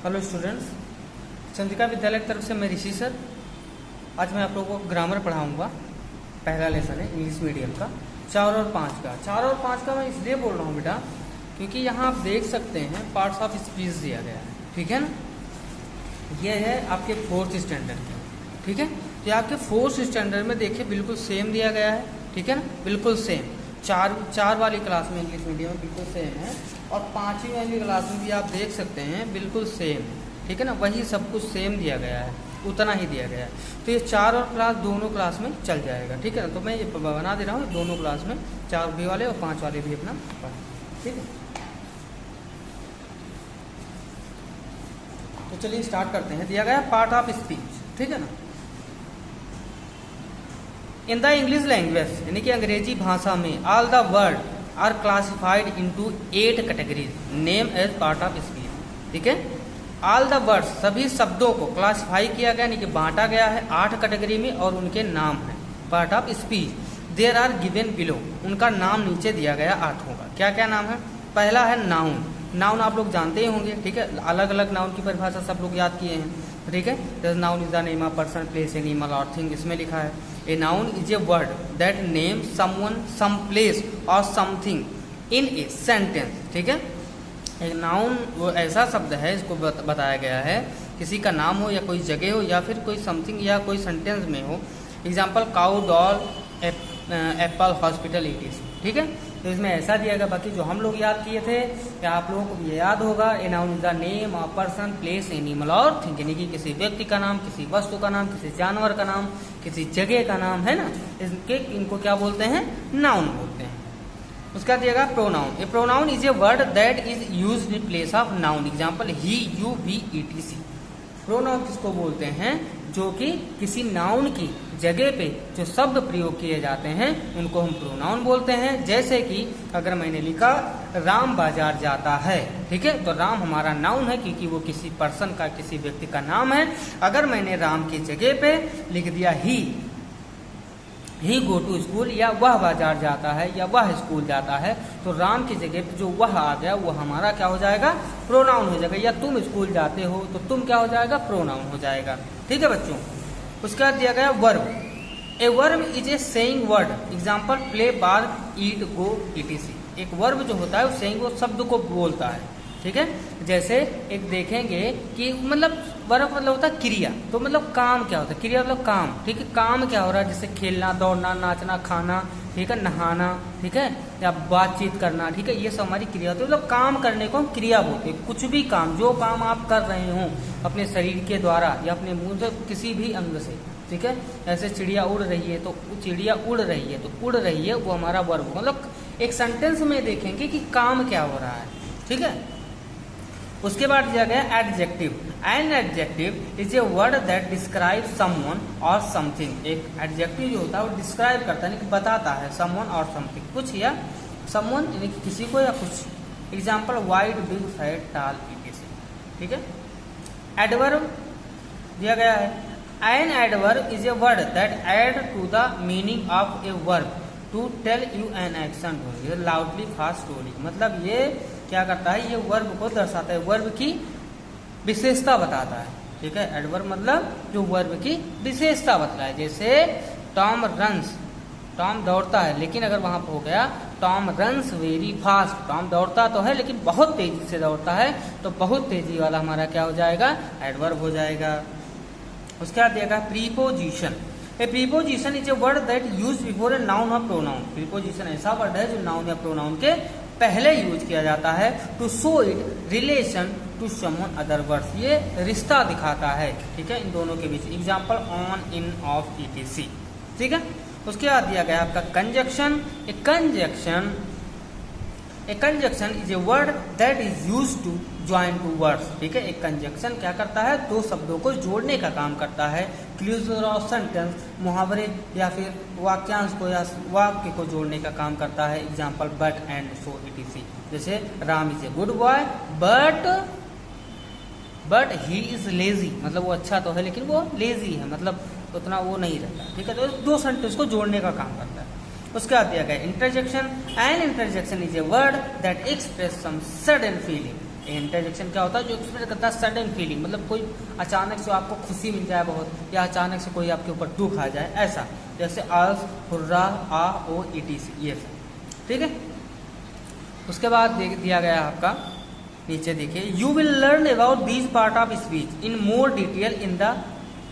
Hello students, Chandrika विद्यालय की तरफ से मैं ऋषि सर। आज मैं आप लोगों को ग्रामर पढ़ाऊंगा। पहला लेसन है इंग्लिश मीडियम का 4 और 5 का। 4 और 5 का मैं इसलिए बोल रहा हूँ बेटा क्योंकि यहाँ आप देख सकते हैं पार्ट्स ऑफ स्पीच दिया गया है, ठीक है ना। ये है आपके 4th स्टैंडर्ड के, ठीक है। ये आपके 4th स्टैंडर्ड में देखिए बिल्कुल सेम दिया गया है, ठीक है ना, बिल्कुल सेम। चार वाली क्लास में इंग्लिश मीडियम में बिल्कुल सेम है और 5वीं वाली क्लास में भी आप देख सकते हैं बिल्कुल सेम है, ठीक है ना। वही सब कुछ सेम दिया गया है, उतना ही दिया गया है। तो ये 4 और क्लास दोनों क्लास में चल जाएगा, ठीक है ना। तो मैं ये बना दे रहा हूँ दोनों क्लास में, 4 भी वाले और 5 वाले भी अपना पढ़ें, ठीक है। तो चलिए स्टार्ट करते हैं। दिया गया पार्ट ऑफ स्पीच, ठीक है ना। इन द इंग्लिश लैंग्वेज यानी कि अंग्रेजी भाषा में all the word are classified into 8 categories name as part of speech, ठीक है। ऑल द वर्ड्स सभी शब्दों को क्लासिफाई किया गया यानी कि बांटा गया है 8 कैटेगरी में और उनके नाम है part of speech. There are given below, उनका नाम नीचे दिया गया 8 का। क्या क्या नाम है? पहला है नाउन। नाउन आप लोग जानते ही होंगे, ठीक है। अलग अलग नाउन की परिभाषा सब लोग याद किए हैं, ठीक है। जैसे noun is the name of person, place, animal और थिंग, इसमें लिखा है a noun is a word that name someone, some place और समथिंग इन ए सेंटेंस, ठीक है। एक नाउन वो ऐसा शब्द है, इसको बताया गया है किसी का नाम हो या कोई जगह हो या फिर कोई समथिंग या कोई सेंटेंस में हो। Example cow, doll, Apple, hospital, etc, ठीक है। तो इसमें ऐसा दिया गया। बाकी जो हम लोग याद किए थे क्या आप लोगों को ये याद होगा? ए noun is the name of person, place, animal और थिंग, यानी कि किसी व्यक्ति का नाम, किसी वस्तु का नाम, किसी जानवर का नाम, किसी जगह का नाम, है ना। इनको क्या बोलते हैं? नाउन बोलते हैं। उसका दिया गया pronoun. A pronoun is a word that is used in place of noun. Example he, you, we, etc। Pronoun किसको बोलते हैं? जो कि किसी नाउन की जगह पे जो शब्द प्रयोग किए जाते हैं उनको हम प्रोनाउन बोलते हैं। जैसे कि अगर मैंने लिखा राम बाजार जाता है, ठीक है, तो राम हमारा नाउन है क्योंकि वो किसी पर्सन का, किसी व्यक्ति का नाम है। अगर मैंने राम की जगह पे लिख दिया ही गो टू स्कूल, या वह बाजार जाता है या वह स्कूल जाता है, तो राम की जगह पे जो वह आ गया वो हमारा क्या हो जाएगा? प्रोनाउन हो जाएगा। या तुम स्कूल जाते हो तो तुम क्या हो जाएगा? प्रोनाउन हो जाएगा, ठीक है बच्चों। उसके बाद दिया गया verb. A verb is a saying word. Example play, bar, eat, go, etc। एक वर्ब जो होता है वो सेइंग, वो शब्द को बोलता है, ठीक है। जैसे एक देखेंगे कि मतलब वर्ब मतलब होता है क्रिया, तो मतलब काम क्या होता है? क्रिया मतलब काम, ठीक है। काम क्या हो रहा है? जैसे खेलना, दौड़ना, नाचना, खाना, ठीक है, नहाना, ठीक है, या बातचीत करना, ठीक है, ये सब हमारी क्रिया होती है। मतलब काम करने को हम क्रिया बोलते हैं। कुछ भी काम, जो काम आप कर रहे हो अपने शरीर के द्वारा या अपने मुंह से, किसी भी अंग से, ठीक है। ऐसे चिड़िया उड़ रही है तो चिड़िया उड़ रही है, तो उड़ रही है वो हमारा वर्ब। मतलब एक सेंटेंस में देखेंगे कि काम क्या हो रहा है, ठीक है। उसके बाद दिया गया adjective. An adjective is a word that describe someone और समथिंग। एक एडजेक्टिव जो होता है वो डिस्क्राइब करता है, बताता है समवन और समथिंग, कुछ या समवन यानी कि किसी को या कुछ। Example wide, big, fat, tall, etc, ठीक है। एडवर्ब दिया गया है। An adverb is a word that add to the meaning of a verb to tell you an action loudly, fast, slowly. मतलब ये क्या करता है? ये वर्ब को दर्शाता है, वर्ब की विशेषता बताता है, ठीक है। एडवर्ब मतलब जो वर्ब की विशेषता बताता है। जैसे टॉम रन्स, टॉम दौड़ता है, लेकिन अगर वहां पर हो गया Tom runs very fast, Tom दौड़ता तो है लेकिन बहुत तेजी से दौड़ता है, तो बहुत तेजी वाला हमारा क्या हो जाएगा? एडवर्ब हो जाएगा। उसके बाद देगा preposition. A preposition is a word that use before a noun और प्रोनाउन। प्रीपोजिशन ऐसा वर्ड है जो नाउन या प्रोनाउन के पहले यूज किया जाता है to show it relation to someone other words. ये रिश्ता दिखाता है, ठीक है, इन दोनों के बीच। Example on, in, of, etc, ठीक है। उसके बाद दिया गया आपका conjunction. A conjunction is a word that is use to join two words, ठीक है। एक कंजक्शन क्या करता है? दो शब्दों को जोड़ने का काम करता है। क्लूजर ऑफ सेंटेंस, मुहावरे या फिर वाक्यांश को या वाक्य को जोड़ने का काम करता है। Example but, and, so, etc। जैसे Ram is a good boy but he is lazy, मतलब वो अच्छा तो है लेकिन वो लेजी है, मतलब उतना वो नहीं रहता, ठीक है। तो दो सेंटेंस को जोड़ने का काम करता है। उसके बाद दिया गया interjection. An interjection is a word that express some sudden feeling. Interjection क्या होता है, जो एक्सप्रेस करता है सडन फीलिंग, मतलब कोई अचानक से आपको खुशी मिल जाए बहुत, या अचानक से कोई आपके ऊपर दुख आ जाए, ऐसा। जैसे अस, हुर्रा, आ, ओ, ETC, ये सब। ठीक है, उसके बाद दिया गया आपका नीचे देखिए, you will learn about these part of speech in more detail in the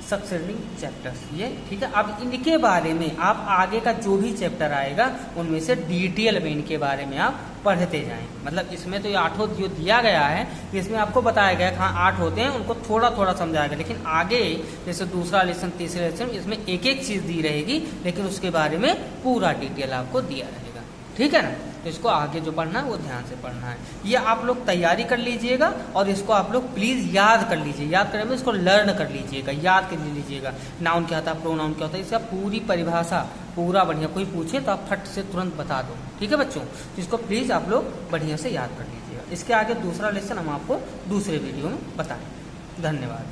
succeeding chapters. ये ठीक है, अब इनके बारे में आप आगे का जो भी चैप्टर आएगा उनमें से डिटेल में इनके बारे में आप पढ़ते जाएं। मतलब इसमें तो ये 8 जो दिया गया है, इसमें आपको बताया गया हाँ 8 होते हैं, उनको थोड़ा थोड़ा समझाएगा, लेकिन आगे जैसे दूसरा लेसन, तीसरे लेसन, इसमें एक एक चीज़ दी रहेगी, लेकिन उसके बारे में पूरा डिटेल आपको दिया रहेगा। ठीक है ना, तो इसको आगे जो पढ़ना है वो ध्यान से पढ़ना है। ये आप लोग तैयारी कर लीजिएगा और इसको आप लोग प्लीज़ याद कर लीजिए। याद करने में इसको लर्न कर लीजिएगा, याद कर लीजिएगा। नाउन क्या होता है, प्रोनाउन क्या होता है, इसका पूरी परिभाषा पूरा बढ़िया, कोई पूछे तो आप फट से तुरंत बता दो। ठीक है बच्चों, तो इसको प्लीज़ आप लोग बढ़िया से याद कर लीजिएगा। इसके आगे दूसरा लेसन हम आपको दूसरे वीडियो में बताएं। धन्यवाद।